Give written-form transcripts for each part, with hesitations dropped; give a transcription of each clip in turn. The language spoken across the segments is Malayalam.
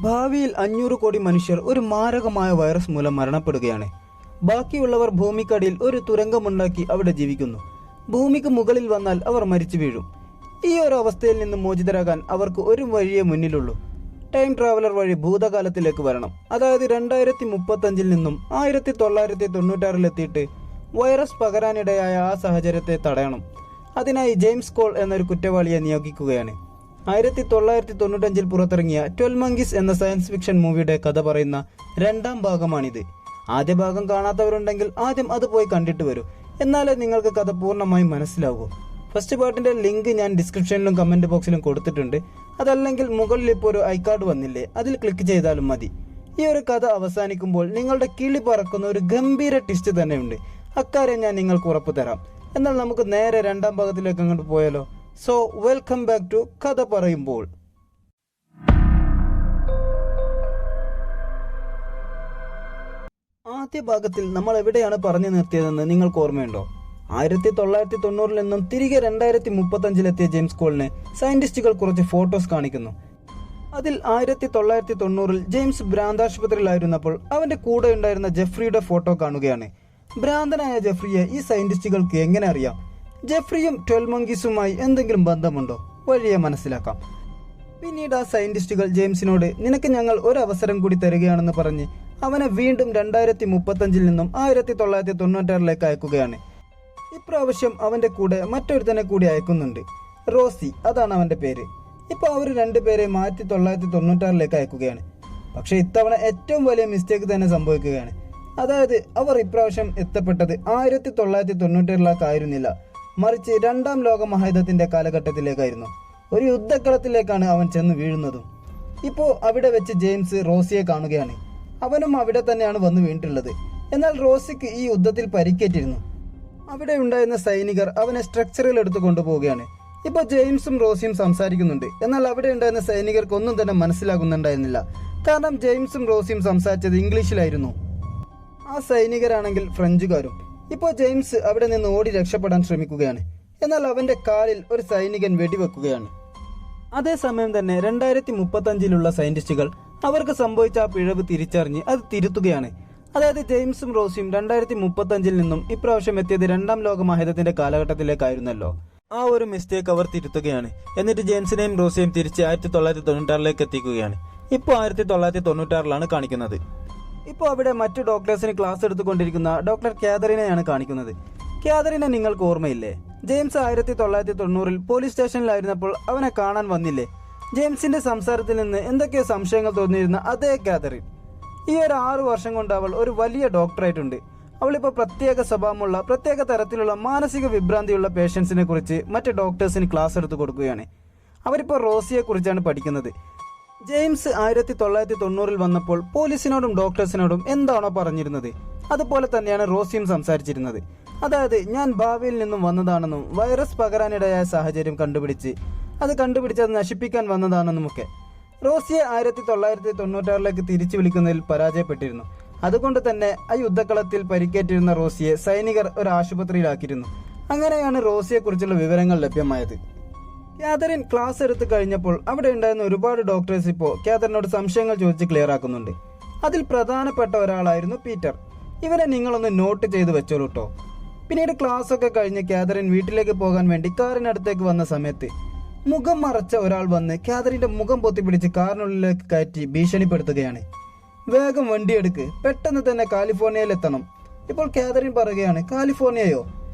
ഭാവിയിൽ 500 കോടി മനുഷ്യർ ഒരു മാരകമായ വൈറസ് മൂലം മരണപ്പെടുകയാണ്. ബാക്കിയുള്ളവർ ഭൂമിക്കടിയിൽ ഒരു തുരങ്കമുണ്ടാക്കി അവിടെ ജീവിക്കുന്നു. ഭൂമിക്ക് മുകളിൽ വന്നാൽ അവർ മരിച്ചു വീഴും. ഈ ഒരു അവസ്ഥയിൽ നിന്ന് മോചിതരാകാൻ അവർക്ക് ഒരു വഴിയേ മുന്നിലുള്ളൂ. ടൈം ട്രാവലർ വഴി ഭൂതകാലത്തിലേക്ക് വരണം. അതായത് 2035 നിന്നും 1996 എത്തിയിട്ട് വൈറസ് പകരാനിടയായ ആ സാഹചര്യത്തെ തടയണം. അതിനായി ജെയിംസ് കോൾ എന്നൊരു കുറ്റവാളിയെ നിയോഗിക്കുകയാണ്. 1995 പുറത്തിറങ്ങിയ 12 മങ്കീസ് എന്ന സയൻസ് ഫിക്ഷൻ മൂവിയുടെ കഥ പറയുന്ന രണ്ടാം ഭാഗമാണിത്. ആദ്യ ഭാഗം കാണാത്തവരുണ്ടെങ്കിൽ ആദ്യം അത് പോയി കണ്ടിട്ട് വരൂ, എന്നാലേ നിങ്ങൾക്ക് കഥ പൂർണ്ണമായും മനസ്സിലാകൂ. ഫസ്റ്റ് പാർട്ടിന്റെ ലിങ്ക് ഞാൻ ഡിസ്ക്രിപ്ഷനിലും കമന്റ് ബോക്സിലും കൊടുത്തിട്ടുണ്ട്. അതല്ലെങ്കിൽ മുകളിൽ ഇപ്പോൾ ഒരു ഐ കാർഡ് വന്നില്ലേ, അതിൽ ക്ലിക്ക് ചെയ്താലും മതി. ഈ ഒരു കഥ അവസാനിക്കുമ്പോൾ നിങ്ങളുടെ കിളി പറക്കുന്ന ഒരു ഗംഭീര ട്വിസ്റ്റ് തന്നെയുണ്ട്. അക്കാര്യം ഞാൻ നിങ്ങൾക്ക് ഉറപ്പു തരാം. എന്നാൽ നമുക്ക് നേരെ രണ്ടാം ഭാഗത്തിലേക്ക് അങ്ങോട്ട് പോയാലോ? സോ വെൽക്കം ബാക്ക് ടു കഥ പറയുമ്പോൾ. ആദ്യ ഭാഗത്തിൽ നമ്മൾ എവിടെയാണ് പറഞ്ഞു നിർത്തിയതെന്ന് നിങ്ങൾക്ക് ഓർമ്മയുണ്ടോ? 1990 നിന്നും തിരികെ 2035 ജെയിംസ് കോളിനെ സയന്റിസ്റ്റുകൾ കുറച്ച് ഫോട്ടോസ് കാണിക്കുന്നു. അതിൽ 1990 ജെയിംസ് ഭ്രാന്താശുപത്രിയിലായിരുന്നപ്പോൾ അവന്റെ കൂടെ ഉണ്ടായിരുന്ന ജെഫ്രിയുടെ ഫോട്ടോ കാണുകയാണ്. ഭ്രാന്തനായ ജെഫ്രിയെ ഈ സയന്റിസ്റ്റുകൾക്ക് എങ്ങനെ അറിയാം? ജെഫ്രിയും 12 മങ്കീസുമായി എന്തെങ്കിലും ബന്ധമുണ്ടോ? വഴിയെ മനസ്സിലാക്കാം. പിന്നീട് ആ സയന്റിസ്റ്റുകൾ ജെയിംസിനോട് നിനക്ക് ഞങ്ങൾ ഒരു അവസരം കൂടി തരികയാണെന്ന് പറഞ്ഞ് അവനെ വീണ്ടും 2035 നിന്നും 1996 അയക്കുകയാണ്. ഇപ്രാവശ്യം അവന്റെ കൂടെ മറ്റൊരുത്തനെ കൂടി അയക്കുന്നുണ്ട്. റോസി, അതാണ് അവന്റെ പേര്. ഇപ്പൊ അവർ രണ്ടുപേരെ 1996 അയക്കുകയാണ്. പക്ഷെ ഇത്തവണ ഏറ്റവും വലിയ മിസ്റ്റേക്ക് തന്നെ സംഭവിക്കുകയാണ്. അതായത് അവർ ഇപ്രാവശ്യം എത്തപ്പെട്ടത് 1997 ആയിരുന്നില്ല, മറിച്ച് രണ്ടാം ലോക മഹായുദ്ധത്തിന്റെ കാലഘട്ടത്തിലേക്കായിരുന്നു. ഒരു യുദ്ധക്കളത്തിലേക്കാണ് അവൻ ചെന്ന് വീഴുന്നതും. ഇപ്പോൾ അവിടെ വെച്ച് ജെയിംസ് റോസിയെ കാണുകയാണ്. അവനും അവിടെ തന്നെയാണ് വന്ന് വീണിട്ടുള്ളത്. എന്നാൽ റോസിക്ക് ഈ യുദ്ധത്തിൽ പരിക്കേറ്റിരുന്നു. അവിടെ ഉണ്ടായിരുന്ന സൈനികർ അവനെ സ്ട്രക്ചറിൽ എടുത്തു കൊണ്ടുപോവുകയാണ്. ഇപ്പോൾ ജെയിംസും റോസിയും സംസാരിക്കുന്നുണ്ട്. എന്നാൽ അവിടെ ഉണ്ടായിരുന്ന സൈനികർക്ക് ഒന്നും തന്നെ മനസ്സിലാകുന്നുണ്ടായിരുന്നില്ല. കാരണം ജെയിംസും റോസിയും സംസാരിച്ചത് ഇംഗ്ലീഷിലായിരുന്നു. ആ സൈനികരാണെങ്കിൽ ഫ്രഞ്ചുകാരും. ഇപ്പോൾ ജെയിംസ് അവിടെ നിന്ന് ഓടി രക്ഷപ്പെടാൻ ശ്രമിക്കുകയാണ്. എന്നാൽ അവന്റെ കാലിൽ ഒരു സൈനികൻ വെടിവെക്കുകയാണ്. അതേസമയം തന്നെ 2035 സയന്റിസ്റ്റുകൾ അവർക്ക് സംഭവിച്ച ആ പിഴവ് തിരിച്ചറിഞ്ഞ് അത് തിരുത്തുകയാണ്. അതായത് ജെയിംസും റോസിയും 2035 നിന്നും ഇപ്രാവശ്യം എത്തിയത് രണ്ടാം ലോക മഹായുദ്ധത്തിന്റെ കാലഘട്ടത്തിലേക്കായിരുന്നല്ലോ. ആ ഒരു മിസ്റ്റേക്ക് അവർ തിരുത്തുകയാണ്. എന്നിട്ട് ജെയിംസിനെയും റോസിയെയും തിരിച്ച് 1996 എത്തിക്കുകയാണ്. ഇപ്പോൾ 1996 കാണിക്കുന്നത്. ഇപ്പോൾ അവിടെ മറ്റു ഡോക്ടേഴ്സിന് ക്ലാസ് എടുത്തുകൊണ്ടിരിക്കുന്ന ഡോക്ടർ കാതറിനെയാണ് കാണിക്കുന്നത്. കാതറിനെ നിങ്ങൾക്ക് ഓർമ്മയില്ലേ? ജെയിംസ് 1990 പോലീസ് സ്റ്റേഷനിലായിരുന്നപ്പോൾ അവനെ കാണാൻ വന്നില്ലേ? ജെയിംസിന്റെ സംസാരത്തിൽ നിന്ന് എന്തൊക്കെയോ സംശയങ്ങൾ തോന്നിയിരുന്ന അതേ കാതറിൻ. ഈ ഒരു 6 വർഷം കൊണ്ട് അവൾ ഒരു വലിയ ഡോക്ടറായിട്ടുണ്ട്. അവളിപ്പോൾ പ്രത്യേക സ്വഭാവമുള്ള പ്രത്യേക തരത്തിലുള്ള മാനസിക വിഭ്രാന്തിയുള്ള പേഷ്യൻസിനെ കുറിച്ച് മറ്റ് ഡോക്ടേഴ്സിന് ക്ലാസ് എടുത്തു കൊടുക്കുകയാണ്. അവരിപ്പോൾ റോസിയെ കുറിച്ചാണ് പഠിക്കുന്നത്. ജെയിംസ് 1990 വന്നപ്പോൾ പോലീസിനോടും ഡോക്ടേഴ്സിനോടും എന്താണോ പറഞ്ഞിരുന്നത് അതുപോലെ തന്നെയാണ് റോസിയും സംസാരിച്ചിരുന്നത്. അതായത് ഞാൻ ഭാവിയിൽ നിന്നും വന്നതാണെന്നും വൈറസ് പകരാനിടയായ സാഹചര്യം കണ്ടുപിടിച്ചത് നശിപ്പിക്കാൻ വന്നതാണെന്നുമൊക്കെ. റോസിയെ 1996 തിരിച്ചു വിളിക്കുന്നതിൽ പരാജയപ്പെട്ടിരുന്നു. അതുകൊണ്ട് തന്നെ ആ യുദ്ധക്കളത്തിൽ പരിക്കേറ്റിരുന്ന റോസിയെ സൈനികർ ഒരു ആശുപത്രിയിലാക്കിയിരുന്നു. അങ്ങനെയാണ് റോസിയെ കുറിച്ചുള്ള വിവരങ്ങൾ ലഭ്യമായത്. കാതറിൻ ക്ലാസ് എടുത്തു കഴിഞ്ഞപ്പോൾ അവിടെ ഉണ്ടായിരുന്ന ഒരുപാട് ഡോക്ടേഴ്സ് ഇപ്പോൾ കാതറിനോട് സംശയങ്ങൾ ചോദിച്ച് ക്ലിയർ ആക്കുന്നുണ്ട്. അതിൽ പ്രധാനപ്പെട്ട ഒരാളായിരുന്നു പീറ്റർ. ഇവരെ നിങ്ങളൊന്ന് നോട്ട് ചെയ്ത് വെച്ചോളൂ കേട്ടോ. പിന്നീട് ക്ലാസ് ഒക്കെ കഴിഞ്ഞ് കാതറിൻ വീട്ടിലേക്ക് പോകാൻ വേണ്ടി കാറിനടുത്തേക്ക് വന്ന സമയത്ത് മുഖം മറച്ച ഒരാൾ വന്ന് കാതറിന്റെ മുഖം പൊത്തിപ്പിടിച്ച് കാറിനുള്ളിലേക്ക് കയറ്റി ഭീഷണിപ്പെടുത്തുകയാണ്. വേഗം വണ്ടിയെടുക്ക്, പെട്ടെന്ന് തന്നെ കാലിഫോർണിയയിലെത്തണം. ഇപ്പോൾ കാതറിൻ പറയുകയാണ്, കാലിഫോർണിയയോ?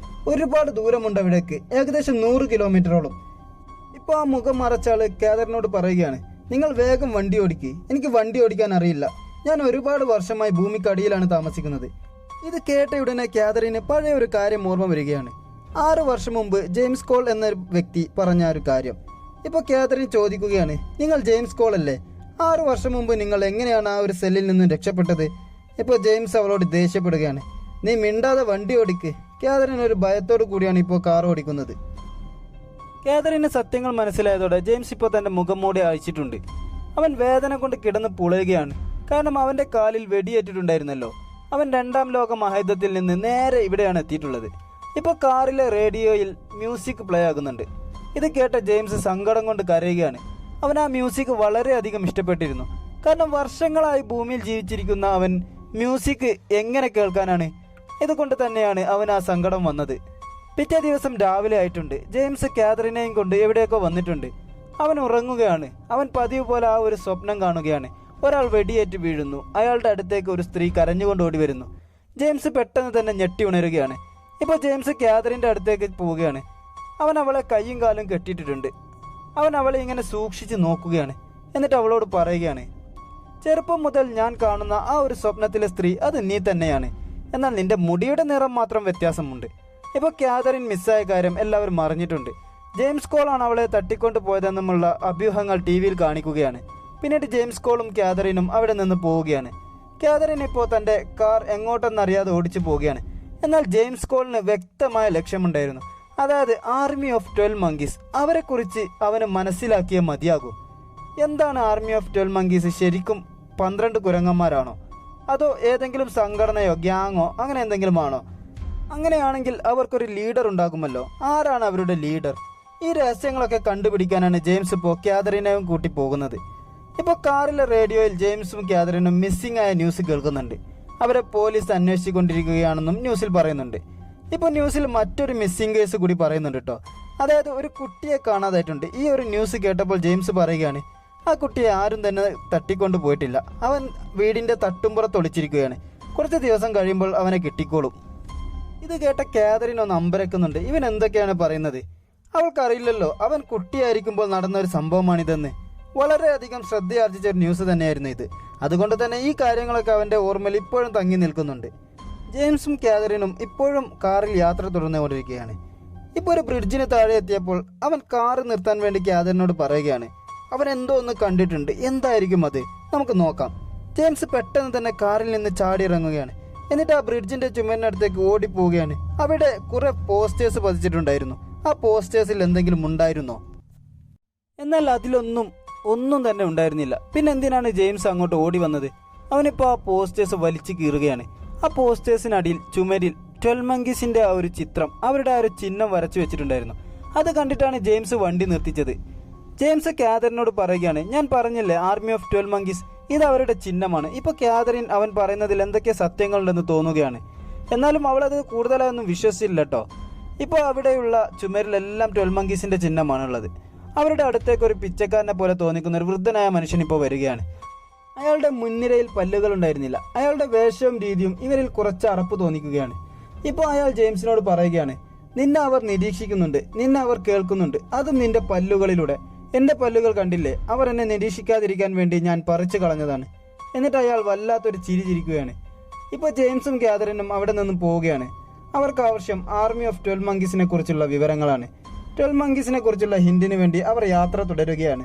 ഒരുപാട് ദൂരമുണ്ട് അവിടേക്ക്, ഏകദേശം 100 കിലോമീറ്ററോളം. ഇപ്പോൾ ആ മുഖം മറച്ചാള് കാതറിനോട് പറയുകയാണ്, നിങ്ങൾ വേഗം വണ്ടി ഓടിക്ക്, എനിക്ക് വണ്ടി ഓടിക്കാൻ അറിയില്ല, ഞാൻ ഒരുപാട് വർഷമായി ഭൂമിക്കടിയിലാണ് താമസിക്കുന്നത്. ഇത് കേട്ട ഉടനെ കാതറിന് പഴയ ഒരു കാര്യം ഓർമ്മ വരികയാണ്. 6 വർഷം മുമ്പ് ജെയിംസ് കോൾ എന്ന വ്യക്തി പറഞ്ഞ ഒരു കാര്യം. ഇപ്പോൾ കാതറിൻ ചോദിക്കുകയാണ്, നിങ്ങൾ ജെയിംസ് കോൾ അല്ലേ? 6 വർഷം മുമ്പ് നിങ്ങൾ എങ്ങനെയാണ് ആ ഒരു സെല്ലിൽ നിന്നും രക്ഷപ്പെട്ടത്? ഇപ്പോൾ ജെയിംസ് അവളോട് ദേഷ്യപ്പെടുകയാണ്, നീ മിണ്ടാതെ വണ്ടി ഓടിക്ക്. കാതറിൻ ഒരു ഭയത്തോടു കൂടിയാണ് ഇപ്പോൾ കാർ ഓടിക്കുന്നത്. കാതറിന് സത്യങ്ങൾ മനസ്സിലായതോടെ ജെയിംസ് ഇപ്പോൾ തന്റെ മുഖം മൂടി അഴിച്ചിട്ടുണ്ട്. അവൻ വേദന കൊണ്ട് കിടന്ന് പുളയുകയാണ്. കാരണം അവന്റെ കാലിൽ വെടിയേറ്റിട്ടുണ്ടായിരുന്നല്ലോ. അവൻ രണ്ടാം ലോക മഹായുദ്ധത്തിൽ നിന്ന് നേരെ ഇവിടെയാണ് എത്തിയിട്ടുള്ളത്. ഇപ്പോൾ കാറിലെ റേഡിയോയിൽ മ്യൂസിക് പ്ലേ ആകുന്നുണ്ട്. ഇത് കേട്ട ജെയിംസ് സങ്കടം കൊണ്ട് കരയുകയാണ്. അവൻ ആ മ്യൂസിക് വളരെയധികം ഇഷ്ടപ്പെട്ടിരുന്നു. കാരണം വർഷങ്ങളായി ഭൂമിയിൽ ജീവിച്ചിരിക്കുന്ന അവൻ മ്യൂസിക് എങ്ങനെ കേൾക്കാനാണ്? ഇതുകൊണ്ട് തന്നെയാണ് അവൻ ആ സങ്കടം വന്നത്. പിറ്റേ ദിവസം രാവിലെ ആയിട്ടുണ്ട്. ജെയിംസ് കാതറിനെയും കൊണ്ട് എവിടെയൊക്കെ വന്നിട്ടുണ്ട്. അവൻ ഉറങ്ങുകയാണ്. അവൻ പതിവ് പോലെ ആ ഒരു സ്വപ്നം കാണുകയാണ്. ഒരാൾ വെടിയേറ്റ് വീഴുന്നു. അയാളുടെ അടുത്തേക്ക് ഒരു സ്ത്രീ കരഞ്ഞുകൊണ്ട് ഓടി വരുന്നു. ജെയിംസ് പെട്ടെന്ന് തന്നെ ഞെട്ടി ഉണരുകയാണ്. ഇപ്പോൾ ജെയിംസ് കാതറിൻ്റെ അടുത്തേക്ക് പോവുകയാണ്. അവൻ അവളെ കൈയും കാലും കെട്ടിയിട്ടിട്ടുണ്ട്. അവൻ അവളെ ഇങ്ങനെ സൂക്ഷിച്ച് നോക്കുകയാണ്. എന്നിട്ട് അവളോട് പറയുകയാണ്, ചെറുപ്പം മുതൽ ഞാൻ കാണുന്ന ആ ഒരു സ്വപ്നത്തിലെ സ്ത്രീ അത് നീ തന്നെയാണ്. എന്നാൽ നിന്റെ മുടിയുടെ നിറം മാത്രം വ്യത്യാസമുണ്ട്. ഇപ്പോൾ കാതറിൻ മിസ്സായ കാര്യം എല്ലാവരും അറിഞ്ഞിട്ടുണ്ട്. ജെയിംസ് കോളാണ് അവളെ തട്ടിക്കൊണ്ട് പോയതെന്നുമുള്ള അഭ്യൂഹങ്ങൾ ടി.വിയിൽ കാണിക്കുകയാണ്. പിന്നീട് ജെയിംസ് കോളും കാതറിനും അവിടെ നിന്ന് പോവുകയാണ്. കാതറിൻ ഇപ്പോൾ തൻ്റെ കാർ എങ്ങോട്ടെന്നറിയാതെ ഓടിച്ചു പോവുകയാണ്. എന്നാൽ ജെയിംസ് കോളിന് വ്യക്തമായ ലക്ഷ്യമുണ്ടായിരുന്നു. അതായത് ആർമി ഓഫ് 12 മങ്കീസ്. അവരെക്കുറിച്ച് അവന് മനസ്സിലാക്കിയേ മതിയാകൂ. എന്താണ് ആർമി ഓഫ് 12 മങ്കീസ്? ശരിക്കും 12 കുരങ്ങന്മാരാണോ? അതോ ഏതെങ്കിലും സംഘടനയോ ഗ്യാങ്ങോ അങ്ങനെ എന്തെങ്കിലും ആണോ? അങ്ങനെയാണെങ്കിൽ അവർക്കൊരു ലീഡർ ഉണ്ടാകുമല്ലോ. ആരാണ് അവരുടെ ലീഡർ? ഈ രഹസ്യങ്ങളൊക്കെ കണ്ടുപിടിക്കാനാണ് ജെയിംസ് ഇപ്പോൾ കാതറിനെയും കൂട്ടി പോകുന്നത്. ഇപ്പോൾ കാറിലെ റേഡിയോയിൽ ജെയിംസും കാതറിനും മിസ്സിംഗ് ആയ ന്യൂസ് കേൾക്കുന്നുണ്ട്. അവരെ പോലീസ് അന്വേഷിച്ചുകൊണ്ടിരിക്കുകയാണെന്നും ന്യൂസിൽ പറയുന്നുണ്ട്. ഇപ്പോൾ ന്യൂസിൽ മറ്റൊരു മിസ്സിംഗ് കേസ് കൂടി പറയുന്നുണ്ട് കേട്ടോ. അതായത് ഒരു കുട്ടിയെ കാണാതായിട്ടുണ്ട്. ഈ ഒരു ന്യൂസ് കേട്ടപ്പോൾ ജെയിംസ് പറയുകയാണ്, ആ കുട്ടിയെ ആരും തന്നെ തട്ടിക്കൊണ്ട് പോയിട്ടില്ല. അവൻ വീടിൻ്റെ തട്ടുംപുറത്ത് ഒളിച്ചിരിക്കുകയാണ്. കുറച്ച് ദിവസം കഴിയുമ്പോൾ അവനെ കിട്ടിക്കോളും. ഇത് കേട്ട കാതറിൻ ഒന്ന് അമ്പരക്കുന്നുണ്ട്. ഇവൻ എന്തൊക്കെയാണ് പറയുന്നത്? അവൾക്കറിയില്ലല്ലോ അവൻ കുട്ടിയായിരിക്കുമ്പോൾ നടന്ന ഒരു സംഭവമാണിതെന്ന്. വളരെയധികം ശ്രദ്ധയാർജിച്ച ഒരു ന്യൂസ് തന്നെയായിരുന്നു ഇത്. അതുകൊണ്ട് തന്നെ ഈ കാര്യങ്ങളൊക്കെ അവൻ്റെ ഓർമ്മയിൽ ഇപ്പോഴും തങ്ങി നിൽക്കുന്നുണ്ട്. ജെയിംസും കാതറിനും ഇപ്പോഴും കാറിൽ യാത്ര തുടർന്നുകൊണ്ടിരിക്കുകയാണ്. ഇപ്പോൾ ഒരു ബ്രിഡ്ജിന് താഴെ എത്തിയപ്പോൾ അവൻ കാറ് നിർത്താൻ വേണ്ടി കാതറിനോട് പറയുകയാണ്, അവൻ എന്തോ ഒന്ന് കണ്ടിട്ടുണ്ട്. എന്തായിരിക്കും അത്? നമുക്ക് നോക്കാം. ജെയിംസ് പെട്ടെന്ന് തന്നെ കാറിൽ നിന്ന് ചാടി ഇറങ്ങുകയാണ്. എന്നിട്ട് ആ ബ്രിഡ്ജിന്റെ ചുമരിനടുത്തേക്ക് ഓടിപ്പോവുകയാണ്. അവിടെ കുറെ പോസ്റ്റേഴ്സ് പതിച്ചിട്ടുണ്ടായിരുന്നു. ആ പോസ്റ്റേഴ്സിൽ എന്തെങ്കിലും ഉണ്ടായിരുന്നോ? എന്നാൽ ഒന്നും തന്നെ ഉണ്ടായിരുന്നില്ല. പിന്നെ എന്തിനാണ് ജെയിംസ് അങ്ങോട്ട് ഓടി വന്നത്? അവനിപ്പോൾ ആ പോസ്റ്റേഴ്സ് വലിച്ചു കീറുകയാണ്. ആ പോസ്റ്റേഴ്സിനടിയിൽ ചുമരിൽ 12 മങ്കീസിന്റെ ആ ഒരു ചിത്രം, അവരുടെ ആ ഒരു ചിഹ്നം വരച്ചു വെച്ചിട്ടുണ്ടായിരുന്നു. അത് കണ്ടിട്ടാണ് ജെയിംസ് വണ്ടി നിർത്തിച്ചത്. ജെയിംസ് കാതറിനോട് പറയുകയാണ്, ഞാൻ പറഞ്ഞില്ലേ ആർമി ഓഫ് 12 മങ്കീസ്, ഇത് അവരുടെ ചിഹ്നമാണ്. ഇപ്പോൾ കാതറിൻ അവൻ പറയുന്നതിൽ എന്തൊക്കെ സത്യങ്ങളുണ്ടെന്ന് തോന്നുകയാണ്. എന്നാലും അവളത് കൂടുതലായൊന്നും വിശ്വസിച്ചില്ല കേട്ടോ. ഇപ്പോൾ അവിടെയുള്ള ചുമരിലെല്ലാം 12 മങ്കീസിന്റെ ചിഹ്നമാണുള്ളത്. അവരുടെ അടുത്തേക്ക് ഒരു പിച്ചക്കാരനെ പോലെ തോന്നിക്കുന്ന ഒരു വൃദ്ധനായ മനുഷ്യൻ ഇപ്പോൾ വരികയാണ്. അയാളുടെ മുൻനിരയിൽ പല്ലുകൾ ഉണ്ടായിരുന്നില്ല. അയാളുടെ വേഷവും രീതിയും ഇവരിൽ കുറച്ച് അറപ്പ് തോന്നിക്കുകയാണ്. ഇപ്പോൾ അയാൾ ജെയിംസിനോട് പറയുകയാണ്, നിന്നെ അവർ നിരീക്ഷിക്കുന്നുണ്ട്, നിന്നെ അവർ കേൾക്കുന്നുണ്ട്, അതും നിന്റെ പല്ലുകളിലൂടെ. എൻ്റെ പല്ലുകൾ കണ്ടില്ലേ? അവർ എന്നെ നിരീക്ഷിക്കാതിരിക്കാൻ വേണ്ടി ഞാൻ പറിച്ചു കളഞ്ഞതാണ്. എന്നിട്ട് അയാൾ വല്ലാത്തൊരു ചിരി ചിരിക്കുകയാണ്. ഇപ്പോൾ ജെയിംസും കാതറിനും അവിടെ നിന്നും പോവുകയാണ്. അവർക്ക് ആവശ്യം ആർമി ഓഫ് 12 മങ്കീസിനെ കുറിച്ചുള്ള വിവരങ്ങളാണ്. 12 മങ്കീസിനെ കുറിച്ചുള്ള ഹിന്റിന് വേണ്ടി അവർ യാത്ര തുടരുകയാണ്.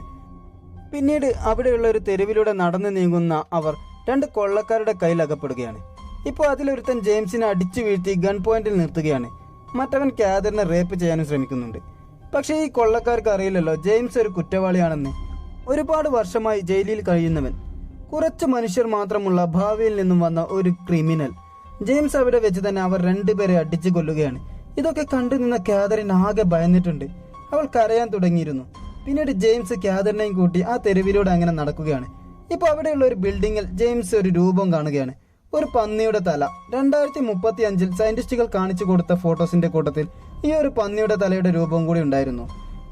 പിന്നീട് അവിടെയുള്ള ഒരു തെരുവിലൂടെ നടന്നു നീങ്ങുന്ന അവർ 2 കൊള്ളക്കാരുടെ കയ്യിൽ അകപ്പെടുകയാണ്. ഇപ്പോൾ അതിലൊരുത്തൻ ജെയിംസിനെ അടിച്ചു വീഴ്ത്തി ഗൺ പോയിന്റിൽ നിർത്തുകയാണ്. മറ്റവൻ കാതറിനെ റേപ്പ് ചെയ്യാനും ശ്രമിക്കുന്നുണ്ട്. പക്ഷേ ഈ കൊള്ളക്കാർക്ക് അറിയില്ലല്ലോ ജെയിംസ് ഒരു കുറ്റവാളിയാണെന്ന്. ഒരുപാട് വർഷമായി ജയിലിൽ കഴിയുന്നവൻ, കുറച്ച് മനുഷ്യർ മാത്രമുള്ള ഭാവിയിൽ നിന്നും വന്ന ഒരു ക്രിമിനൽ. ജെയിംസ് അവിടെ വെച്ച് തന്നെ അവർ 2 പേരെ അടിച്ചു കൊല്ലുകയാണ്. ഇതൊക്കെ കണ്ടു നിന്ന കാതറിൻ ആകെ ഭയന്നിട്ടുണ്ട്. അവൾ കരയാൻ തുടങ്ങിയിരുന്നു. പിന്നീട് ജെയിംസ് കാതറിനെയും കൂട്ടി ആ തെരുവിലൂടെ അങ്ങനെ നടക്കുകയാണ്. ഇപ്പോൾ അവിടെയുള്ള ഒരു ബിൽഡിങ്ങിൽ ജെയിംസ് ഒരു രൂപം കാണുകയാണ്. ഒരു പന്നിയുടെ തല. 2035 സയന്റിസ്റ്റുകൾ കാണിച്ചു കൊടുത്ത ഫോട്ടോസിന്റെ കൂട്ടത്തിൽ ഈ ഒരു പന്നിയുടെ തലയുടെ രൂപം കൂടി ഉണ്ടായിരുന്നു.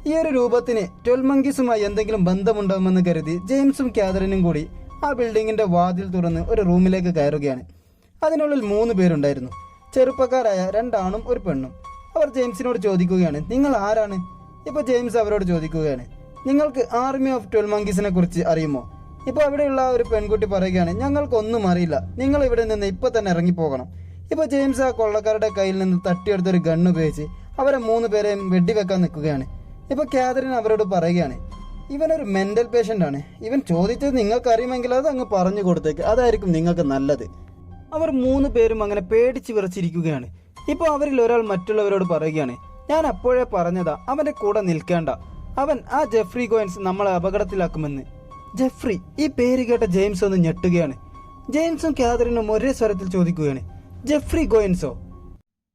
ഈ ഒരു രൂപത്തിന് 12 മങ്കീസുമായി എന്തെങ്കിലും ബന്ധമുണ്ടാകുമെന്ന് കരുതി ജെയിംസും കാതറിനും കൂടി ആ ബിൽഡിങ്ങിന്റെ വാതിൽ തുറന്ന് ഒരു റൂമിലേക്ക് കയറുകയാണ്. അതിനുള്ളിൽ 3 പേരുണ്ടായിരുന്നു. ചെറുപ്പക്കാരായ 2 ആണും ഒരു പെണ്ണും. അവർ ജെയിംസിനോട് ചോദിക്കുകയാണ്, നിങ്ങൾ ആരാണ്? ഇപ്പോൾ ജെയിംസ് അവരോട് ചോദിക്കുകയാണ്, നിങ്ങൾക്ക് ആർമി ഓഫ് 12 മങ്കീസിനെ കുറിച്ച് അറിയുമോ? ഇപ്പോൾ അവിടെയുള്ള ഒരു പെൺകുട്ടി പറയുകയാണ്, ഞങ്ങൾക്കൊന്നും അറിയില്ല, നിങ്ങൾ ഇവിടെ നിന്ന് ഇപ്പോൾ തന്നെ ഇറങ്ങിപ്പോകണം. ഇപ്പോൾ ജെയിംസ് ആ കൊള്ളക്കാരുടെ കയ്യിൽ നിന്ന് തട്ടിയെടുത്തൊരു ഗണ്ണ് ഉപയോഗിച്ച് അവരെ 3 പേരെയും വെടിവെക്കാൻ നിൽക്കുകയാണ്. ഇപ്പോൾ കാതറിൻ അവരോട് പറയുകയാണ്, ഇവനൊരു മെന്റൽ പേഷ്യൻ്റ് ആണ്. ഇവൻ ചോദിച്ചത് നിങ്ങൾക്ക് അറിയുമെങ്കിൽ അത് അങ്ങ് പറഞ്ഞു കൊടുത്തേക്ക്, അതായിരിക്കും നിങ്ങൾക്ക് നല്ലത്. അവർ 3 പേരും അങ്ങനെ പേടിച്ച് വിറച്ചിരിക്കുകയാണ്. ഇപ്പോൾ അവരിൽ ഒരാൾ മറ്റുള്ളവരോട് പറയുകയാണ്, ഞാൻ അപ്പോഴേ പറഞ്ഞതാ അവന്റെ കൂടെ നിൽക്കേണ്ട. അവൻ ആ ജെഫ്രി ഗോയിൻസ് നമ്മളെ അപകടത്തിലാക്കുമെന്ന്. ജെഫ്രി, ഈ പേര് കേട്ട ജെയിംസ് ഒന്ന് ഞെട്ടുകയാണ്. ജെയിംസും കാതറിനും ഒരേ സ്വരത്തിൽ ചോദിക്കുകയാണ്, ജെഫ്രി ഗോയിൻസോ?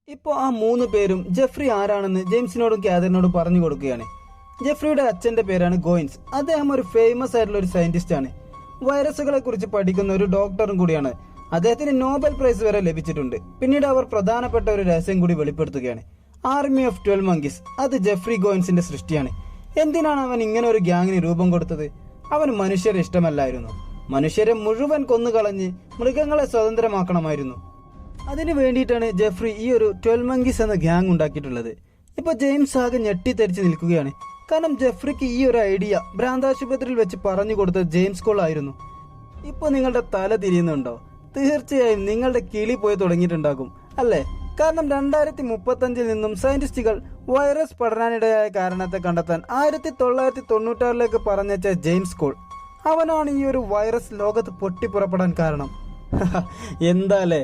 ഇപ്പോൾ ആ 3 പേരും ജെഫ്രി ആരാണെന്ന് ജെയിംസിനോടും കാതറിനോടും പറഞ്ഞു കൊടുക്കുകയാണ്. ജെഫ്രിയുടെ അച്ഛന്റെ പേരാണ് ഗോയിൻസ്. അദ്ദേഹം ഒരു ഫേമസ് ആയിട്ടുള്ള ഒരു സയന്റിസ്റ്റ് ആണ്. വൈറസുകളെ കുറിച്ച് പഠിക്കുന്ന ഒരു ഡോക്ടറും കൂടിയാണ്. അദ്ദേഹത്തിന് നോബൽ പ്രൈസ് വരെ ലഭിച്ചിട്ടുണ്ട്. പിന്നീട് അവർ പ്രധാനപ്പെട്ട ഒരു രഹസ്യം കൂടി വെളിപ്പെടുത്തുകയാണ്. ആർമി ഓഫ് 12 മങ്കീസ് അത് ജെഫ്രി ഗോയിൻസിന്റെ സൃഷ്ടിയാണ്. എന്തിനാണ് അവൻ ഇങ്ങനെ ഒരു ഗ്യാങ്ങിന് രൂപം കൊടുത്തത്? അവന് മനുഷ്യരെ ഇഷ്ടമല്ലായിരുന്നു. മനുഷ്യരെ മുഴുവൻ കൊന്നുകളഞ്ഞ് മൃഗങ്ങളെ സ്വതന്ത്രമാക്കണമായിരുന്നു. അതിനു വേണ്ടിയിട്ടാണ് ജെഫ്രി ഈ ഒരു 12 മങ്കീസ് എന്ന ഗ്യാങ് ഉണ്ടാക്കിയിട്ടുള്ളത്. ഇപ്പൊ ജെയിംസ് ആകെ ഞെട്ടിത്തെറിച്ച് നിൽക്കുകയാണ്. കാരണം ജെഫ്രിക്ക് ഈ ഒരു ഐഡിയ ഭ്രാന്താശുപത്രിയിൽ വെച്ച് പറഞ്ഞു കൊടുത്തത് ജെയിംസ് കോൾ ആയിരുന്നു. ഇപ്പൊ നിങ്ങളുടെ തല തിരിയുന്നുണ്ടോ? തീർച്ചയായും നിങ്ങളുടെ കിളി പോയി തുടങ്ങിയിട്ടുണ്ടാകും അല്ലേ? കാരണം 2035 നിന്നും സയന്റിസ്റ്റുകൾ വൈറസ് പടരാനിടയായ കാരണത്തെ കണ്ടെത്താൻ 1996 പറഞ്ഞച്ച ജെയിംസ് കോൾ അവനാണ് ഈ ഒരു വൈറസ് ലോകത്ത് പൊട്ടിപ്പുറപ്പെടാൻ കാരണം. എന്താലേ?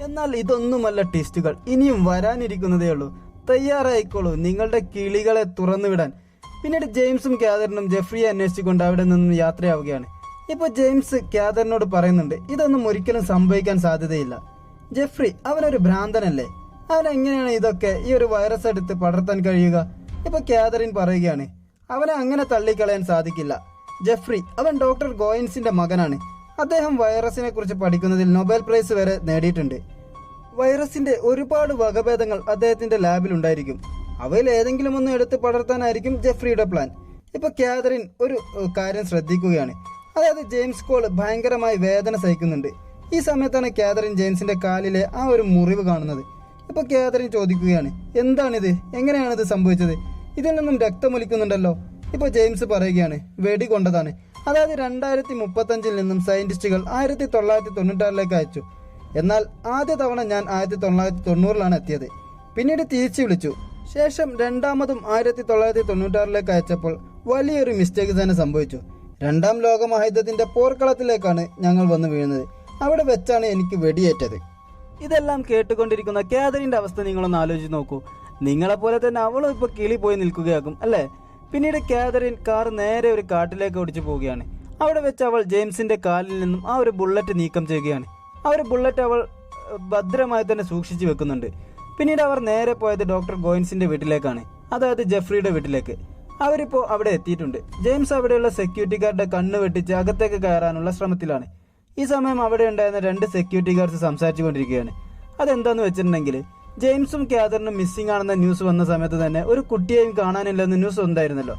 എന്നാൽ ഇതൊന്നുമല്ല ട്വിസ്റ്റുകൾ, ഇനിയും വരാനിരിക്കുന്നതേ ഉള്ളൂ. തയ്യാറായിക്കോളൂ നിങ്ങളുടെ കിളികളെ തുറന്നുവിടാൻ. പിന്നീട് ജെയിംസും കാതറിനും ജെഫ്രിയെ അന്വേഷിച്ചുകൊണ്ട് അവിടെ നിന്നും യാത്രയാവുകയാണ്. ഇപ്പൊ ജെയിംസ് കാതറിനോട് പറയുന്നുണ്ട്, ഇതൊന്നും ഒരിക്കലും സംഭവിക്കാൻ സാധ്യതയില്ല. ജെഫ്രി അവനൊരു ഭ്രാന്തനല്ലേ, അവൻ എങ്ങനെയാണ് ഇതൊക്കെ ഈ ഒരു വൈറസ് എടുത്ത് പടർത്താൻ കഴിയുക? ഇപ്പൊ കാതറിൻ പറയുകയാണ്, അവനെ അങ്ങനെ തള്ളിക്കളയാൻ സാധിക്കില്ല. ജെഫ്രി അവൻ ഡോക്ടർ ഗോയിൻസിന്റെ മകനാണ്. അദ്ദേഹം വൈറസിനെ കുറിച്ച് പഠിക്കുന്നതിൽ നൊബേൽ പ്രൈസ് വരെ നേടിയിട്ടുണ്ട്. വൈറസിന്റെ ഒരുപാട് വകഭേദങ്ങൾ അദ്ദേഹത്തിന്റെ ലാബിൽ ഉണ്ടായിരിക്കും. അവയിൽ ഏതെങ്കിലും ഒന്ന് എടുത്ത് പടർത്താനായിരിക്കും ജെഫ്രിയുടെ പ്ലാൻ. ഇപ്പൊ കാതറിൻ ഒരു കാര്യം ശ്രദ്ധിക്കുകയാണ്, അതായത് ജെയിംസ് കോൾ ഭയങ്കരമായി വേദന സഹിക്കുന്നുണ്ട്. ഈ സമയത്താണ് കാതറിൻ ജെയിംസിന്റെ കാലിലെ ആ ഒരു മുറിവ് കാണുന്നത്. ഇപ്പൊ കാതറിൻ ചോദിക്കുകയാണ്, എന്താണിത്? എങ്ങനെയാണിത് സംഭവിച്ചത്? ഇതിൽ നിന്നും രക്തമൊലിക്കുന്നുണ്ടല്ലോ. ഇപ്പൊ ജെയിംസ് പറയുകയാണ്, വെടി കൊണ്ടതാണ്. അതായത് 2035 നിന്നും സയന്റിസ്റ്റുകൾ 1996 അയച്ചു. എന്നാൽ ആദ്യ തവണ ഞാൻ 1990 എത്തിയത്. പിന്നീട് തിരിച്ചു വിളിച്ചു. ശേഷം രണ്ടാമതും 1996 അയച്ചപ്പോൾ വലിയൊരു മിസ്റ്റേക്ക് തന്നെ സംഭവിച്ചു. 2ാം ലോകമഹായുദ്ധത്തിന്റെ പോർക്കളത്തിലേക്കാണ് ഞങ്ങൾ വന്നു വീഴുന്നത്. അവിടെ വെച്ചാണ് എനിക്ക് വെടിയേറ്റത്. ഇതെല്ലാം കേട്ടുകൊണ്ടിരിക്കുന്ന കാതറിന്റെ അവസ്ഥ നിങ്ങളൊന്ന് ആലോചിച്ച് നോക്കൂ. നിങ്ങളെപ്പോലെ തന്നെ അവളും ഇപ്പൊ കിളി പോയി നിൽക്കുകയാകും അല്ലേ? പിന്നീട് കാതറിൻ കാർ നേരെ ഒരു കാട്ടിലേക്ക് ഓടിച്ചു പോവുകയാണ്. അവിടെ വെച്ച് അവൾ ജെയിംസിന്റെ കാലിൽ നിന്നും ആ ഒരു ബുള്ളറ്റ് നീക്കം ചെയ്യുകയാണ്. ആ ഒരു ബുള്ളറ്റ് അവൾ ഭദ്രമായി തന്നെ സൂക്ഷിച്ചു വെക്കുന്നുണ്ട്. പിന്നീട് അവർ നേരെ പോയത് ഡോക്ടർ ഗോയിൻസിന്റെ വീട്ടിലേക്കാണ്, അതായത് ജെഫ്രിയുടെ വീട്ടിലേക്ക്. അവരിപ്പോ അവിടെ എത്തിയിട്ടുണ്ട്. ജെയിംസ് അവിടെയുള്ള സെക്യൂരിറ്റി ഗാർഡുടെ കണ്ണ് വെട്ടിച്ച് അകത്തേക്ക് കയറാനുള്ള ശ്രമത്തിലാണ്. ഈ സമയം അവിടെ ഉണ്ടായിരുന്ന 2 സെക്യൂരിറ്റി ഗാർഡ്സ് സംസാരിച്ചു കൊണ്ടിരിക്കുകയാണ്. അതെന്താന്ന് വെച്ചിട്ടുണ്ടെങ്കിൽ ജെയിംസും കാതറിനും മിസ്സിംഗ് ആണെന്ന ന്യൂസ് വന്ന സമയത്ത് തന്നെ ഒരു കുട്ടിയെയും കാണാനില്ലെന്ന ന്യൂസ് ഉണ്ടായിരുന്നല്ലോ.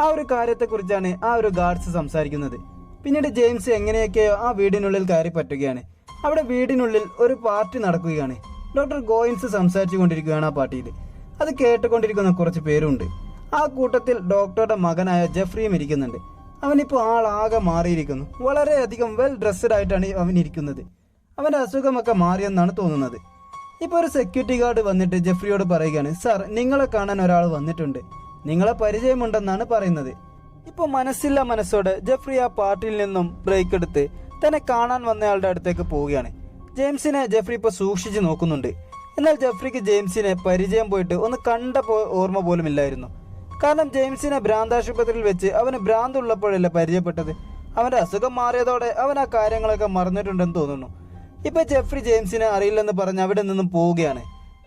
ആ ഒരു കാര്യത്തെക്കുറിച്ചാണ് ആ ഒരു ഗാർഡ്സ് സംസാരിക്കുന്നത്. പിന്നീട് ജെയിംസ് എങ്ങനെയൊക്കെയോ ആ വീടിനുള്ളിൽ കയറി പറ്റുകയാണ്. അവിടെ വീടിനുള്ളിൽ ഒരു പാർട്ടി നടക്കുകയാണ്. ഡോക്ടർ ഗോയിൻസ് സംസാരിച്ചു കൊണ്ടിരിക്കുകയാണ് ആ പാർട്ടിയിൽ. അത് കേട്ടുകൊണ്ടിരിക്കുന്ന കുറച്ച് പേരുണ്ട്. ആ കൂട്ടത്തിൽ ഡോക്ടറുടെ മകനായ ജെഫ്രിയും ഇരിക്കുന്നുണ്ട്. അവനിപ്പോൾ ആളാകെ മാറിയിരിക്കുന്നു. വളരെയധികം വെൽ ഡ്രസ്ഡ് ആയിട്ടാണ് അവൻ ഇരിക്കുന്നത്. അവന്റെ അസുഖമൊക്കെ മാറിയെന്നാണ് തോന്നുന്നത്. ഇപ്പോൾ ഒരു സെക്യൂരിറ്റി ഗാർഡ് വന്നിട്ട് ജെഫ്രിയോട് പറയുകയാണ്, സാർ നിങ്ങളെ കാണാൻ ഒരാൾ വന്നിട്ടുണ്ട്, നിങ്ങളെ പരിചയമുണ്ടെന്നാണ് പറയുന്നത്. ഇപ്പോൾ മനസ്സില്ല മനസ്സോടെ ജെഫ്രി ആ പാർട്ടിയിൽ നിന്നും ബ്രേക്ക് എടുത്ത് തന്നെ കാണാൻ വന്നയാളുടെ അടുത്തേക്ക് പോവുകയാണ്. ജെയിംസിനെ ജെഫ്രി ഇപ്പോൾ സൂക്ഷിച്ച് നോക്കുന്നുണ്ട്. എന്നാൽ ജെഫ്രിക്ക് ജെയിംസിനെ പരിചയം പോയിട്ട് ഒന്ന് കണ്ട ഓർമ്മ പോലും ഇല്ലായിരുന്നു. കാരണം ജെയിംസിനെ ഭ്രാന്താശുപത്രിയിൽ വെച്ച് അവന് ഭ്രാന്തുള്ളപ്പോഴല്ല പരിചയപ്പെട്ടത്. അവന്റെ അസുഖം മാറിയതോടെ അവൻ ആ കാര്യങ്ങളൊക്കെ മറന്നിട്ടുണ്ടെന്ന് തോന്നുന്നു. ഇപ്പൊ ജെഫ്രി ജെയിംസിനെ അറിയില്ലെന്ന് പറഞ്ഞ് അവിടെ നിന്നും പോവുകയാണ്.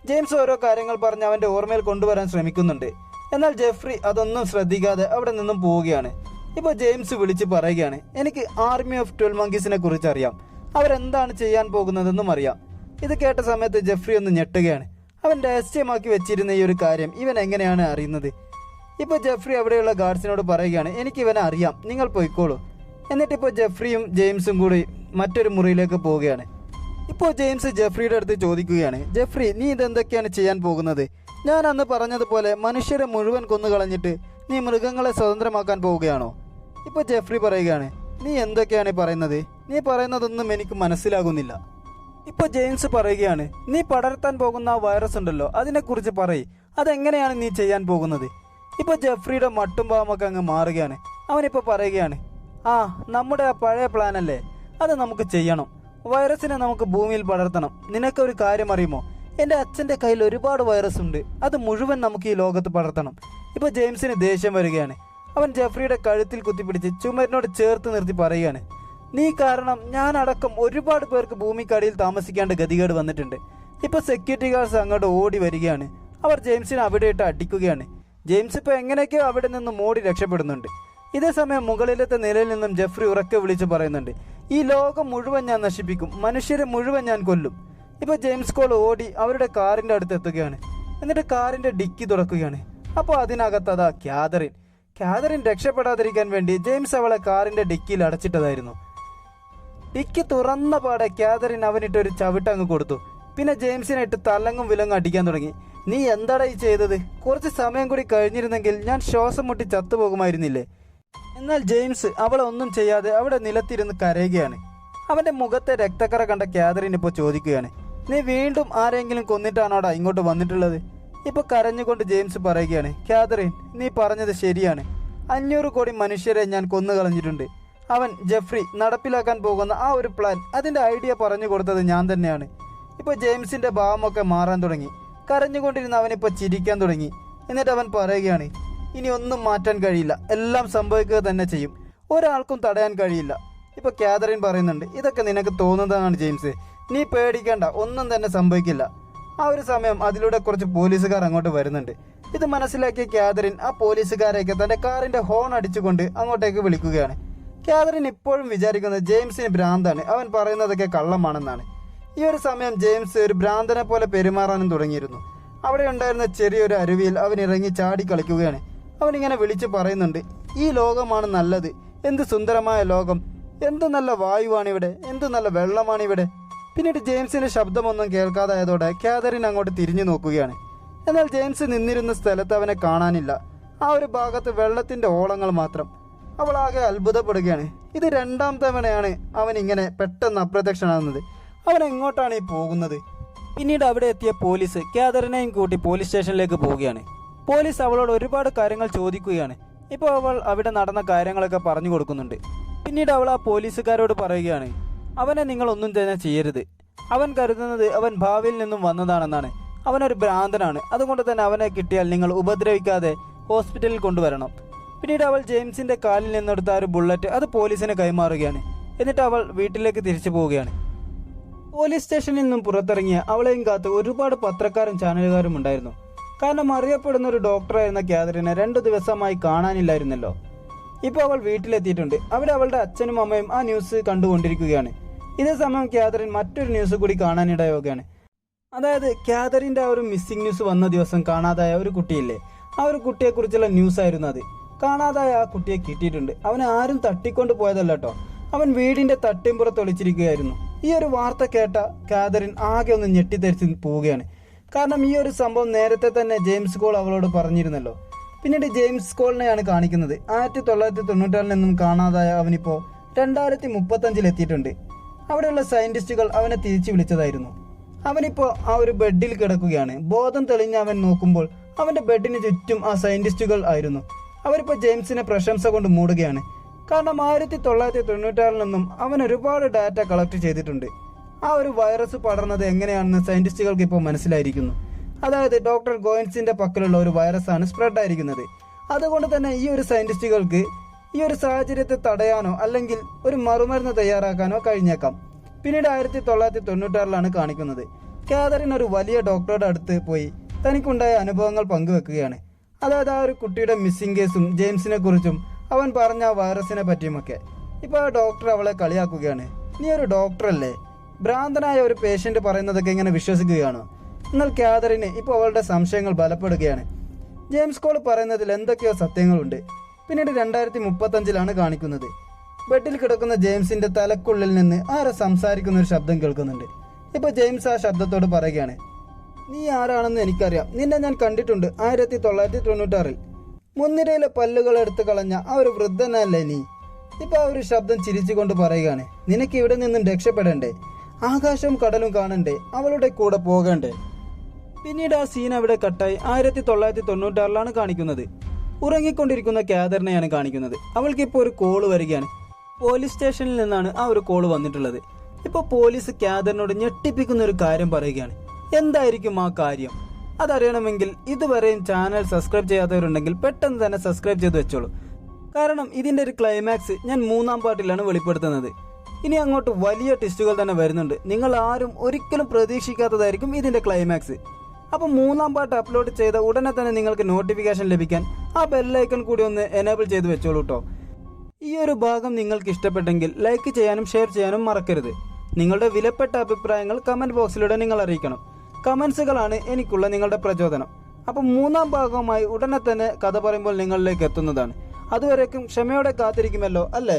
ജെയിംസ് ഓരോ കാര്യങ്ങൾ പറഞ്ഞ് അവന്റെ ഓർമ്മയിൽ കൊണ്ടുവരാൻ ശ്രമിക്കുന്നുണ്ട്. എന്നാൽ ജെഫ്രി അതൊന്നും ശ്രദ്ധിക്കാതെ അവിടെ നിന്നും പോവുകയാണ്. ഇപ്പൊ ജെയിംസ് വിളിച്ച് പറയുകയാണ്, എനിക്ക് ആർമി ഓഫ് 12 മങ്കീസിനെ കുറിച്ച് അറിയാം, അവരെന്താണ് ചെയ്യാൻ പോകുന്നതെന്നും അറിയാം. ഇത് കേട്ട സമയത്ത് ജെഫ്രി ഒന്ന് ഞെട്ടുകയാണ്. അവൻ രഹസ്യമാക്കി വെച്ചിരുന്ന ഈ ഒരു കാര്യം ഇവൻ എങ്ങനെയാണ് അറിയുന്നത്? ഇപ്പൊ ജെഫ്രി അവിടെയുള്ള ഗാർഡ്സിനോട് പറയുകയാണ്, എനിക്ക് ഇവനെ അറിയാം, നിങ്ങൾ പോയിക്കോളൂ. എന്നിട്ടിപ്പോ ജെഫ്രിയും ജെയിംസും കൂടി മറ്റൊരു മുറിയിലേക്ക് പോവുകയാണ്. ഇപ്പോൾ ജെയിംസ് ജെഫ്രിയുടെ അടുത്ത് ചോദിക്കുകയാണ്, ജെഫ്രി നീ ഇതെന്തൊക്കെയാണ് ചെയ്യാൻ പോകുന്നത്? ഞാൻ അന്ന് പറഞ്ഞതുപോലെ മനുഷ്യരെ മുഴുവൻ കൊന്നുകളഞ്ഞിട്ട് നീ മൃഗങ്ങളെ സ്വതന്ത്രമാക്കാൻ പോവുകയാണോ? ഇപ്പൊ ജെഫ്രി പറയുകയാണ്, നീ എന്തൊക്കെയാണ് പറയുന്നത്? നീ പറയുന്നതൊന്നും എനിക്ക് മനസ്സിലാകുന്നില്ല. ഇപ്പൊ ജെയിംസ് പറയുകയാണ്, നീ പടർത്താൻ പോകുന്ന ആ വൈറസ് ഉണ്ടല്ലോ, അതിനെക്കുറിച്ച് പറയ്, അതെങ്ങനെയാണ് നീ ചെയ്യാൻ പോകുന്നത്? ഇപ്പൊ ജെഫ്രിയുടെ മട്ടും ഭാവമൊക്കെ അങ്ങ് മാറുകയാണ്. അവനിപ്പോ പറയുകയാണ്, ആ നമ്മുടെ ആ പഴയ പ്ലാൻ അല്ലേ, അത് നമുക്ക് ചെയ്യണം. വൈറസിനെ നമുക്ക് ഭൂമിയിൽ പടർത്തണം. നിനക്കൊരു കാര്യം അറിയുമോ? എൻ്റെ അച്ഛൻ്റെ കയ്യിൽ ഒരുപാട് വൈറസ് ഉണ്ട്, അത് മുഴുവൻ നമുക്ക് ഈ ലോകത്ത് പടർത്തണം. ഇപ്പൊ ജെയിംസിന് ദേഷ്യം വരികയാണ്. അവൻ ജെഫ്രിയുടെ കഴുത്തിൽ കുത്തിപ്പിടിച്ച് ചുമരിനോട് ചേർത്ത് നിർത്തി പറയുകയാണ്, നീ കാരണം ഞാൻ അടക്കം ഒരുപാട് പേർക്ക് ഭൂമിക്കടിയിൽ താമസിക്കേണ്ട ഗതികേട് വന്നിട്ടുണ്ട്. ഇപ്പൊ സെക്യൂരിറ്റി ഗാർഡ്സ് അങ്ങോട്ട് ഓടി വരികയാണ്. അവർ ജെയിംസിനെ അവിടെ ഇട്ട് അടിക്കുകയാണ്. ജെയിംസ് ഇപ്പൊ എങ്ങനെയൊക്കെയോ അവിടെ നിന്ന് മോടി രക്ഷപ്പെടുന്നുണ്ട്. ഇതേ സമയം മുകളിലത്തെ നിലയിൽ നിന്നും ജെഫ്രി ഉറക്കെ വിളിച്ച് പറയുന്നുണ്ട്, ഈ ലോകം മുഴുവൻ ഞാൻ നശിപ്പിക്കും, മനുഷ്യരെ മുഴുവൻ ഞാൻ കൊല്ലും. ഇപ്പോൾ ജെയിംസ് കോൾ ഓടി അവരുടെ കാറിൻ്റെ അടുത്ത് എത്തുകയാണ്. എന്നിട്ട് കാറിൻ്റെ ഡിക്കി തുറക്കുകയാണ്. അപ്പോൾ അതിനകത്തതാ കാതറിൻ രക്ഷപ്പെടാതിരിക്കാൻ വേണ്ടി ജെയിംസ് അവളെ കാറിൻ്റെ ഡിക്കിയിൽ അടച്ചിട്ടതായിരുന്നു. ഡിക്കി തുറന്ന പാടെ കാതറിൻ അവനിട്ടൊരു ചവിട്ടങ്ങ് കൊടുത്തു. പിന്നെ ജെയിംസിനെ ഇട്ട് തലങ്ങും വിലങ്ങും അടിക്കാൻ തുടങ്ങി. നീ എന്താടാ ഈ ചെയ്തത്? കുറച്ച് സമയം കൂടി കഴിഞ്ഞിരുന്നെങ്കിൽ ഞാൻ ശ്വാസം മുട്ടി ചത്തുപോകുമായിരുന്നില്ലേ? എന്നാൽ ജെയിംസ് അവളെ ഒന്നും ചെയ്യാതെ അവിടെ നിലത്തിരുന്ന് കരയുകയാണ്. അവന്റെ മുഖത്തെ രക്തക്കറ കണ്ട കാതറിൻ ഇപ്പോൾ ചോദിക്കുകയാണ്, നീ വീണ്ടും ആരെങ്കിലും കൊന്നിട്ടാണോടാ ഇങ്ങോട്ട് വന്നിട്ടുള്ളത്? ഇപ്പോൾ കരഞ്ഞുകൊണ്ട് ജെയിംസ് പറയുകയാണ്, കാതറിൻ നീ പറഞ്ഞത് ശരിയാണ്, 500 കോടി മനുഷ്യരെ ഞാൻ കൊന്നു കളഞ്ഞിട്ടുണ്ട്. അവൻ ജെഫ്രി നടപ്പിലാക്കാൻ പോകുന്ന ആ ഒരു പ്ലാൻ, അതിന്റെ ഐഡിയ പറഞ്ഞു കൊടുത്തത് ഞാൻ തന്നെയാണ്. ഇപ്പോൾ ജെയിംസിന്റെ ഭാവമൊക്കെ മാറാൻ തുടങ്ങി. കരഞ്ഞുകൊണ്ടിരുന്ന അവനിപ്പോൾ ചിരിക്കാൻ തുടങ്ങി. എന്നിട്ട് അവൻ പറയുകയാണ്, ഇനി ഒന്നും മാറ്റാൻ കഴിയില്ല, എല്ലാം സംഭവിക്കുക തന്നെ ചെയ്യും, ഒരാൾക്കും തടയാൻ കഴിയില്ല. ഇപ്പോൾ കാതറിൻ പറയുന്നുണ്ട്, ഇതൊക്കെ നിനക്ക് തോന്നുന്നതാണ് ജെയിംസ്, നീ പേടിക്കേണ്ട, ഒന്നും തന്നെ സംഭവിക്കില്ല. ആ ഒരു സമയം അതിലൂടെ കുറച്ച് പോലീസുകാർ അങ്ങോട്ട് വരുന്നുണ്ട്. ഇത് മനസ്സിലാക്കിയ കാതറിൻ ആ പോലീസുകാരെയൊക്കെ തന്റെ കാറിന്റെ ഹോൺ അടിച്ചുകൊണ്ട് അങ്ങോട്ടേക്ക് വിളിക്കുകയാണ്. കാതറിൻ ഇപ്പോഴും വിചാരിക്കുന്നത് ജെയിംസിന് ഭ്രാന്താണ്, അവൻ പറയുന്നതൊക്കെ കള്ളമാണെന്നാണ്. ഈ ഒരു സമയം ജെയിംസ് ഒരു ഭ്രാന്തനെ പോലെ പെരുമാറാനും തുടങ്ങിയിരുന്നു. അവിടെ ഉണ്ടായിരുന്ന ചെറിയൊരു അരുവിയിൽ അവൻ ഇറങ്ങി ചാടി കളിക്കുകയാണ്. അവനിങ്ങനെ വിളിച്ചു പറയുന്നുണ്ട്, ഈ ലോകമാണ് നല്ലത്, എന്ത് സുന്ദരമായ ലോകം, എന്ത് നല്ല വായുവാണിവിടെ, എന്ത് നല്ല വെള്ളമാണിവിടെ. പിന്നീട് ജെയിംസിന്റെ ശബ്ദമൊന്നും കേൾക്കാതായതോടെ കാതറിൻ അങ്ങോട്ട് തിരിഞ്ഞു നോക്കുകയാണ്. എന്നാൽ ജെയിംസ് നിന്നിരുന്ന സ്ഥലത്ത് അവനെ കാണാനില്ല. ആ ഒരു ഭാഗത്ത് വെള്ളത്തിന്റെ ഓളങ്ങൾ മാത്രം. അവൾ ആകെ അത്ഭുതപ്പെടുകയാണ്. ഇത് 2ാം തവണയാണ് അവൻ ഇങ്ങനെ പെട്ടെന്ന് അപ്രത്യക്ഷനാകുന്നത്. അവൻ എങ്ങോട്ടാണ് ഈ പോകുന്നത്? പിന്നീട് അവിടെ എത്തിയ പോലീസ് കാതറിനെയും കൂട്ടി പോലീസ് സ്റ്റേഷനിലേക്ക് പോവുകയാണ്. പോലീസ് അവളോട് ഒരുപാട് കാര്യങ്ങൾ ചോദിക്കുകയാണ്. ഇപ്പോൾ അവൾ അവിടെ നടന്ന കാര്യങ്ങളൊക്കെ പറഞ്ഞു കൊടുക്കുന്നുണ്ട്. പിന്നീട് അവൾ ആ പോലീസുകാരോട് പറയുകയാണ്, അവനെ നിങ്ങളൊന്നും തന്നെ ചെയ്യരുത്, അവൻ കരുതുന്നത് അവൻ ഭാവിയിൽ നിന്നും വന്നതാണെന്നാണ്, അവനൊരു ഭ്രാന്തനാണ്, അതുകൊണ്ട് തന്നെ അവനെ കിട്ടിയാൽ നിങ്ങൾ ഉപദ്രവിക്കാതെ ഹോസ്പിറ്റലിൽ കൊണ്ടുവരണം. പിന്നീട് അവൾ ജെയിംസിന്റെ കാലിൽ നിന്നെടുത്ത ഒരു ബുള്ളറ്റ് അത് പോലീസിന് കൈമാറുകയാണ്. എന്നിട്ട് അവൾ വീട്ടിലേക്ക് തിരിച്ചു പോവുകയാണ്. പോലീസ് സ്റ്റേഷനിൽ നിന്നും പുറത്തിറങ്ങിയ അവളെയും കാത്ത് ഒരുപാട് പത്രക്കാരും ചാനലുകാരും ഉണ്ടായിരുന്നു. കാരണം അറിയപ്പെടുന്ന ഒരു ഡോക്ടറായിരുന്ന കാതറിനെ 2 ദിവസമായി കാണാനില്ലായിരുന്നല്ലോ. ഇപ്പോൾ അവൾ വീട്ടിലെത്തിയിട്ടുണ്ട്. അവിടെ അവളുടെ അച്ഛനും അമ്മയും ആ ന്യൂസ് കണ്ടുകൊണ്ടിരിക്കുകയാണ്. ഇതേ സമയം കാതറിൻ മറ്റൊരു ന്യൂസ് കൂടി കാണാനിടയാവുകയാണ്. അതായത് കാതറിൻ്റെ ആ ഒരു മിസ്സിംഗ് ന്യൂസ് വന്ന ദിവസം കാണാതായ ഒരു കുട്ടിയില്ലേ, ആ ഒരു കുട്ടിയെക്കുറിച്ചുള്ള ന്യൂസ് ആയിരുന്നു അത്. കാണാതായ ആ കുട്ടിയെ കിട്ടിയിട്ടുണ്ട്. അവനെ ആരും തട്ടിക്കൊണ്ട് പോയതല്ല കേട്ടോ, അവൻ വീടിന്റെ തട്ടിമ്പുറത്ത് ഒളിച്ചിരിക്കുകയായിരുന്നു. ഈ ഒരു വാർത്ത കേട്ട കാതറിൻ ആകെ ഒന്ന് ഞെട്ടിത്തെറിച്ച് പോവുകയാണ്. കാരണം ഈ ഒരു സംഭവം നേരത്തെ തന്നെ ജെയിംസ് കോൾ അവളോട് പറഞ്ഞിരുന്നല്ലോ. പിന്നീട് ജെയിംസ് കോളിനെയാണ് കാണിക്കുന്നത്. 1996 നിന്നും കാണാതായ അവനിപ്പോൾ 2035 എത്തിയിട്ടുണ്ട്. അവിടെയുള്ള സയന്റിസ്റ്റുകൾ അവനെ തിരിച്ചു വിളിച്ചതായിരുന്നു. അവനിപ്പോൾ ആ ഒരു ബെഡിൽ കിടക്കുകയാണ്. ബോധം തെളിഞ്ഞ് അവൻ നോക്കുമ്പോൾ അവന്റെ ബെഡിന് ചുറ്റും ആ സയന്റിസ്റ്റുകൾ ആയിരുന്നു. അവരിപ്പോൾ ജെയിംസിനെ പ്രശംസ കൊണ്ട് മൂടുകയാണ്. കാരണം 1996 നിന്നും അവൻ ഒരുപാട് ഡാറ്റ കളക്ട് ചെയ്തിട്ടുണ്ട്. ആ ഒരു വൈറസ് പടർന്നത് എങ്ങനെയാണെന്ന് സയന്റിസ്റ്റുകൾക്ക് ഇപ്പോൾ മനസ്സിലായിരിക്കുന്നു. അതായത് ഡോക്ടർ ഗോയിൻസിന്റെ പക്കലുള്ള ഒരു വൈറസാണ് സ്പ്രെഡ് ആയിരിക്കുന്നത്. അതുകൊണ്ട് തന്നെ ഈ ഒരു സയന്റിസ്റ്റുകൾക്ക് ഈ ഒരു സാഹചര്യത്തെ തടയാനോ അല്ലെങ്കിൽ ഒരു മറുമരുന്ന് തയ്യാറാക്കാനോ കഴിഞ്ഞേക്കാം. പിന്നീട് 1996 കാണിക്കുന്നത്. കാതറിൻ ഒരു വലിയ ഡോക്ടറുടെ അടുത്ത് പോയി തനിക്കുണ്ടായ അനുഭവങ്ങൾ പങ്കുവെക്കുകയാണ്. അതായത് ആ ഒരു കുട്ടിയുടെ മിസ്സിംഗ് കേസും ജെയിംസിനെ കുറിച്ചും അവൻ പറഞ്ഞ ആ വൈറസിനെ പറ്റിയുമൊക്കെ. ഇപ്പോൾ ആ ഡോക്ടർ അവളെ കളിയാക്കുകയാണ്. നീ ഒരു ഡോക്ടറല്ലേ, ഭ്രാന്തനായ ഒരു പേഷ്യന്റ് പറയുന്നതൊക്കെ ഇങ്ങനെ വിശ്വസിക്കുകയാണോ? എന്നാൽ കാതറിന് ഇപ്പോൾ അവളുടെ സംശയങ്ങൾ ബലപ്പെടുകയാണ്. ജെയിംസ് കോൾ പറയുന്നതിൽ എന്തൊക്കെയോ സത്യങ്ങളുണ്ട്. പിന്നീട് 2035 കാണിക്കുന്നത്. ബെഡിൽ കിടക്കുന്ന ജെയിംസിന്റെ തലക്കുള്ളിൽ നിന്ന് ആരോ സംസാരിക്കുന്ന ഒരു ശബ്ദം കേൾക്കുന്നുണ്ട്. ഇപ്പോൾ ജെയിംസ് ആ ശബ്ദത്തോട് പറയുകയാണ്, നീ ആരാണെന്ന് എനിക്കറിയാം, നിന്നെ ഞാൻ കണ്ടിട്ടുണ്ട് 1996 മുൻനിരയിലെ പല്ലുകൾ എടുത്തു കളഞ്ഞ ആ ഒരു വൃദ്ധനല്ലേ നീ. ഇപ്പൊ ആ ഒരു ശബ്ദം ചിരിച്ചുകൊണ്ട് പറയുകയാണ്, നിനക്ക് ഇവിടെ നിന്നും രക്ഷപ്പെടണ്ടേ, ആകാശവും കടലും കാണണ്ടേ, അവളുടെ കൂടെ പോകണ്ടേ. പിന്നീട് ആ സീൻ അവിടെ കട്ടായി 1996 കാണിക്കുന്നത്. ഉറങ്ങിക്കൊണ്ടിരിക്കുന്ന കാതറിനെയാണ് കാണിക്കുന്നത്. അവൾക്കിപ്പോൾ ഒരു കോള് വരികയാണ്. പോലീസ് സ്റ്റേഷനിൽ നിന്നാണ് ആ ഒരു കോള് വന്നിട്ടുള്ളത്. ഇപ്പോൾ പോലീസ് കാതറിനോട് ഞെട്ടിപ്പിക്കുന്ന ഒരു കാര്യം പറയുകയാണ്. എന്തായിരിക്കും ആ കാര്യം? അതറിയണമെങ്കിൽ ഇതുവരെയും ചാനൽ സബ്സ്ക്രൈബ് ചെയ്യാത്തവരുണ്ടെങ്കിൽ പെട്ടെന്ന് തന്നെ സബ്സ്ക്രൈബ് ചെയ്ത് വെച്ചോളൂ. കാരണം ഇതിന്റെ ഒരു ക്ലൈമാക്സ് ഞാൻ 3ാം പാർട്ടിലാണ് വെളിപ്പെടുത്തുന്നത്. ഇനി അങ്ങോട്ട് വലിയ ട്വിസ്റ്റുകൾ തന്നെ വരുന്നുണ്ട്. നിങ്ങൾ ആരും ഒരിക്കലും പ്രതീക്ഷിക്കാത്തതായിരിക്കും ഇതിന്റെ ക്ലൈമാക്സ്. അപ്പോൾ 3ാം പാർട്ട് അപ്ലോഡ് ചെയ്ത ഉടനെ തന്നെ നിങ്ങൾക്ക് നോട്ടിഫിക്കേഷൻ ലഭിക്കാൻ ആ ബെല്ലൈക്കൺ കൂടി ഒന്ന് എനേബിൾ ചെയ്ത് വെച്ചോളൂ കേട്ടോ. ഈ ഒരു ഭാഗം നിങ്ങൾക്ക് ഇഷ്ടപ്പെട്ടെങ്കിൽ ലൈക്ക് ചെയ്യാനും ഷെയർ ചെയ്യാനും മറക്കരുത്. നിങ്ങളുടെ വിലപ്പെട്ട അഭിപ്രായങ്ങൾ കമൻറ്റ് ബോക്സിലൂടെ നിങ്ങൾ അറിയിക്കണം. കമൻസുകളാണ് എനിക്കുള്ള നിങ്ങളുടെ പ്രചോദനം. അപ്പം 3-ാം ഭാഗവുമായി ഉടനെ തന്നെ കഥ പറയുമ്പോൾ നിങ്ങളിലേക്ക് എത്തുന്നതാണ്. അതുവരേക്കും ക്ഷമയോടെ കാത്തിരിക്കുമല്ലോ അല്ലേ?